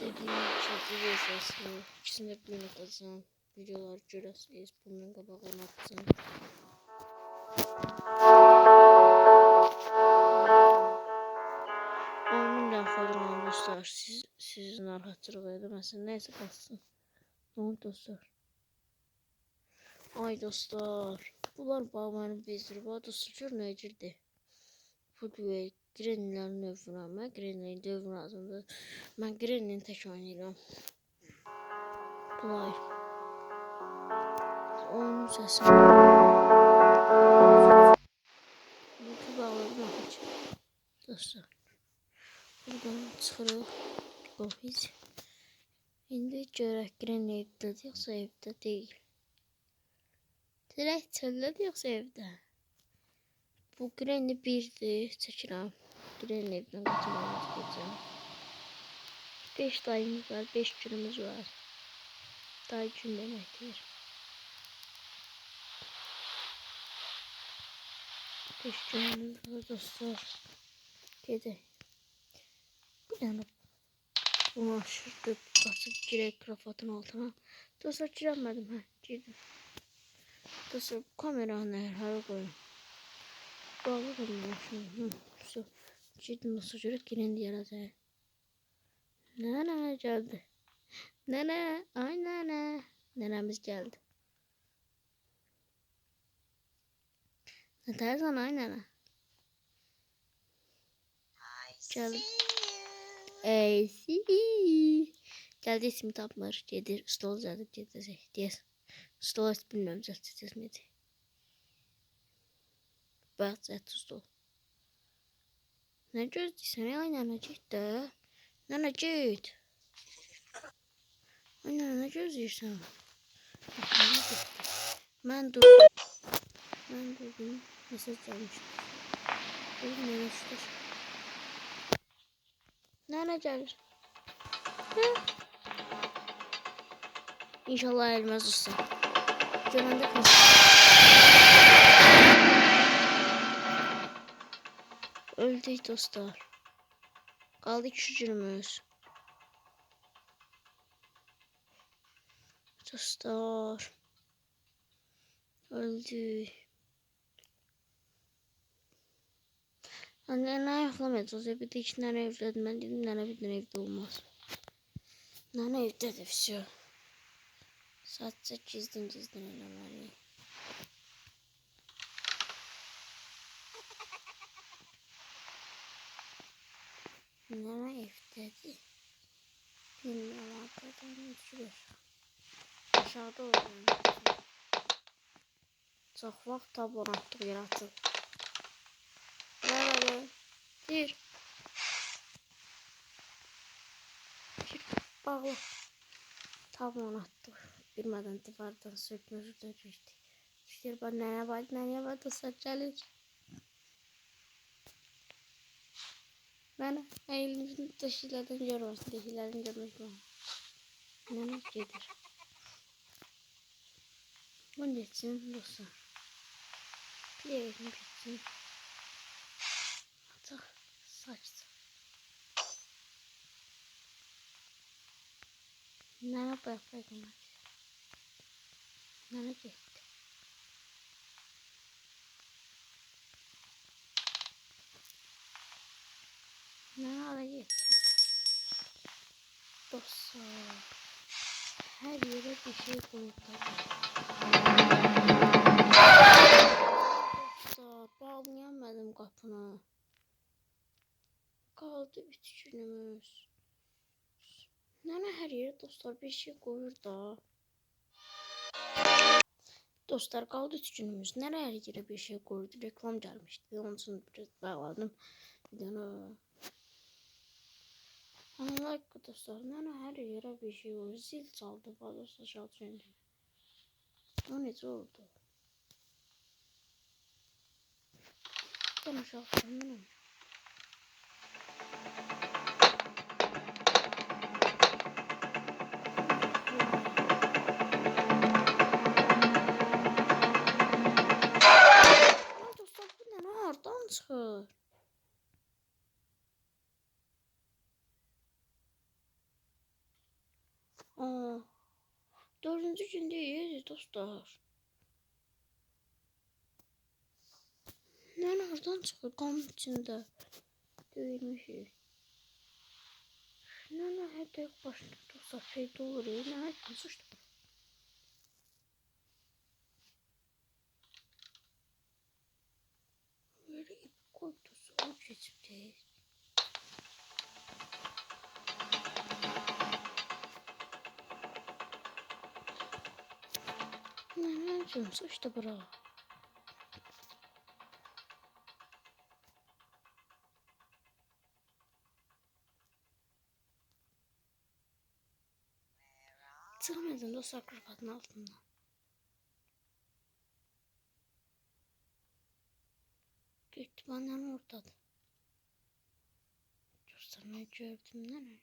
dediğim çizgi esası. İkisini de bir atacağım. Videolar görəsiniz. Bundan qabaq onu atacağım. Ondan fotoğrafını dostlar. Sizin narahatçılıq edəməsin. Neyse qalsın. Onu dostlar. Ay dostlar. Bunlar bağmanı bezdir. Bu dostlar gör nə girdi. Footway Grenlerin növünə. Mən Grenlerin dövrünə azımda. Mən Grenlerin tək oynayıram. Play. Onun səsini. YouTube bağladım hiç. Dostlar. Buradan çıxırıq. Ofis. İndi görək Grenle evdədir yoxsa evdə deyil. Direkt çöldədir yoxsa evdə. Bu Grenle birdir. Çəkirəm. Grenle evdən qaçmamız gedəcəm. 5 dayımız var. 5 günümüz var. Day gün deməkdir. 5 günümüz var dostlar. Gedək. Yəni bunu aşırdı. Qaçıb girək krafatın altına. Dostlar girəmədim. Hə, girdim. Dostlar kameranı hara qoyun. Bağladım maşını. Su. Girdim nasıl görə girin yaradayım. Nene geldi. Nene. Ay nene. Nenemiz geldi. Ne dersen ay nene. Geldi. Ey geldi ismi tapmır. Gedir. Stol zaten gedir. Diye. Stol bilmiyorum zaten neydi. Bak zaten stol. Ne gözlüysen ay nene ciddi. Nene ciddi. Ay nene ne gözlüysen. Ben durdum. Mesaj gelmiş. Oğlum nene şudur. Nene gelir. İnşallah elmez olsun. Görəndə kız. Öldük dostlar. Qaldı 2 günümüz. Dostlar. Öldük. Anne ne ayaqlamayacağız. Bir de 2 tane evlədim. Ben dedim nene bir tane evde olmaz. Nene evdedir все. Saat 8'den oynamalıyım. Nene evdedir. Bilmiyorum arkadan uçuyor. Aşağıda oynuyorum. Çok vaxt tablon attık yaratın. Merhaba. Bir. Bağlı. Tablon attık. Bilmeden divardan sürtmüşü de düştü. İşte ben neye bak da saçalı. Ben elimizin taşılardan görmesin. Taşılardan görmesin. Nene gelir. Bunun için dostlar. Yerim bitsin. Artık saçtı. Nene bırakmayın. Nene gitti. Nene ara gitti. Dostlar. Her yere bir şey koydular. Dostlar bağlayamadım kapını. Kaldı 3 günümüz. Nene her yere dostlar bir şey koyur da. Dostlar kaldı 3 günümüz. Nene her yere bir şey koydu. Reklam gelmişti. Onun için biraz bağladım. Videonu. Like dostlar. Nene her yere bir şey koydu. Zil çaldı. Dostlar çaldı. O nece oldu? Ben çaldım. Nene. Hardan çıxır? Dördüncü gündeyiz dostlar. Nereden çıkıyor? Qan içində döyülmüşük. Nə hep tek başına dostlar peyda olur. Nə sıçdı? Böyle ip koydu sonra geçipdi. Nə sıçdı bura? Çıkmadım dostlar kravatın altından. Gitti benden ortadı. Dostlar ben gördüm ne?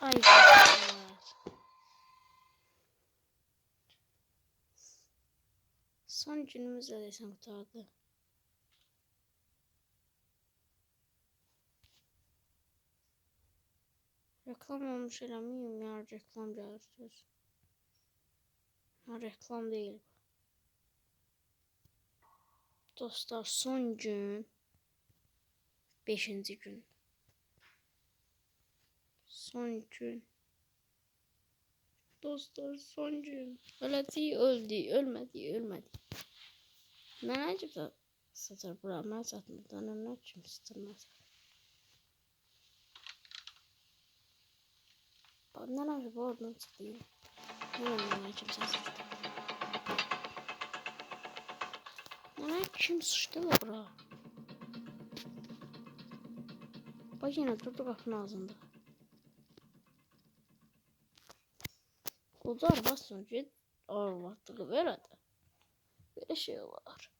Ay dostlar. Son günümüzde desem kurtardı. Reklam olmuş eləmiyim ya, reklam gəlir. Ha, reklam değil. Dostlar son gün. 5. gün. Son gün. Dostlar son gün. Ölədi, öldü, ölmədi. Mən acaba da satır bura, mən satmadan nə kim satılmaz. Mən acaba oradan satayım. Mən kim satır. Mən kim sıçdı bura? Bak yine durdu qapının ağzında. Koca arabasın ki arvatlığı verədi. Böyle şey var.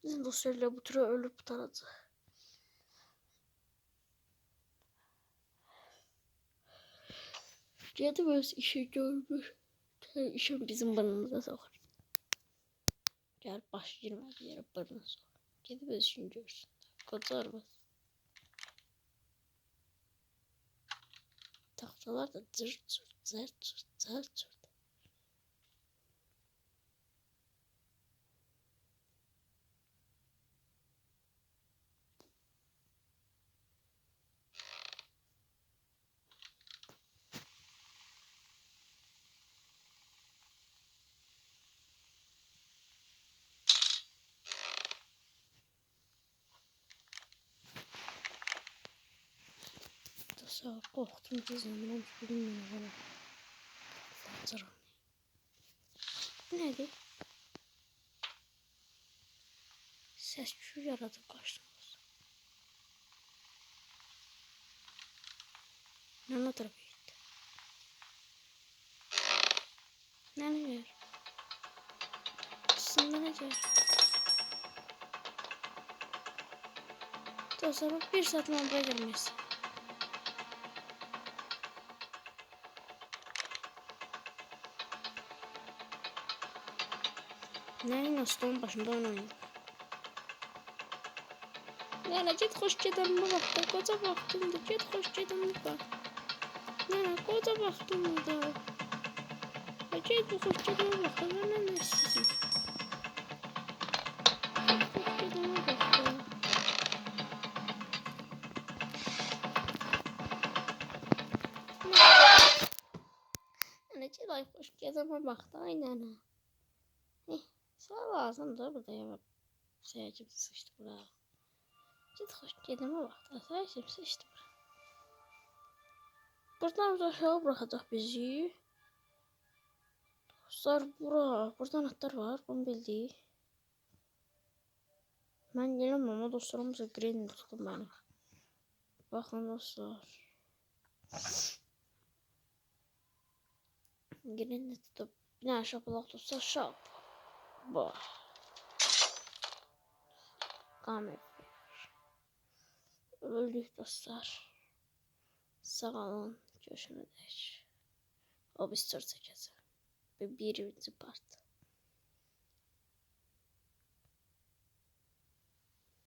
Bizim dostlarıyla bu türe ölüp tutaracaq. Gedib öz işi görmür. İşim bizim burnumuza soxar. Gəl baş girmədi yerə burnuna soxar. Gedib öz işini görsün. Koca arabası. Taxtalar da cırt. Dostlar qorxdum cizimdən bilmirəm. Facıram. Bu nədir? Səs küçük yaradıb qaçdınız. Nə tərəfə getdi? Nə gəlir? Sizin nə gəlir? Dostlar bak 1 saat mənbəyə gəlməsi. Nəyinə stolun başında oynayın. Nənə get xoş gedəmə vaxtda, qoca vaxtımda, get xoş gedəmə vaxtda. Nənə qoca vaxtımda. Get bu xoş gedəmə vaxtda, nənə nə istəsin? Xoş gedəmə vaxtda. Nənə get ay xoş gedəmə vaxtda, ay nənə. Sağ lazımdır burada ya. Seyircim sıçtı bura. Git hoş gedəmə vaxtda. Seyircim sıçtı bura. Buradan aşağı bırakacaq bizi. Dostlar bura. Buradan atlar var. Bunu bildik. Mən gələm ama dostlarımıza green tuttum beni. Bakın dostlar. Green tutup. Bir tane şapalaq tutsa şap. Bu. Kamer. Öldük dostlar. Sağ olun. Görüşene dek. Obistor çəkəcəm. Və birinci part.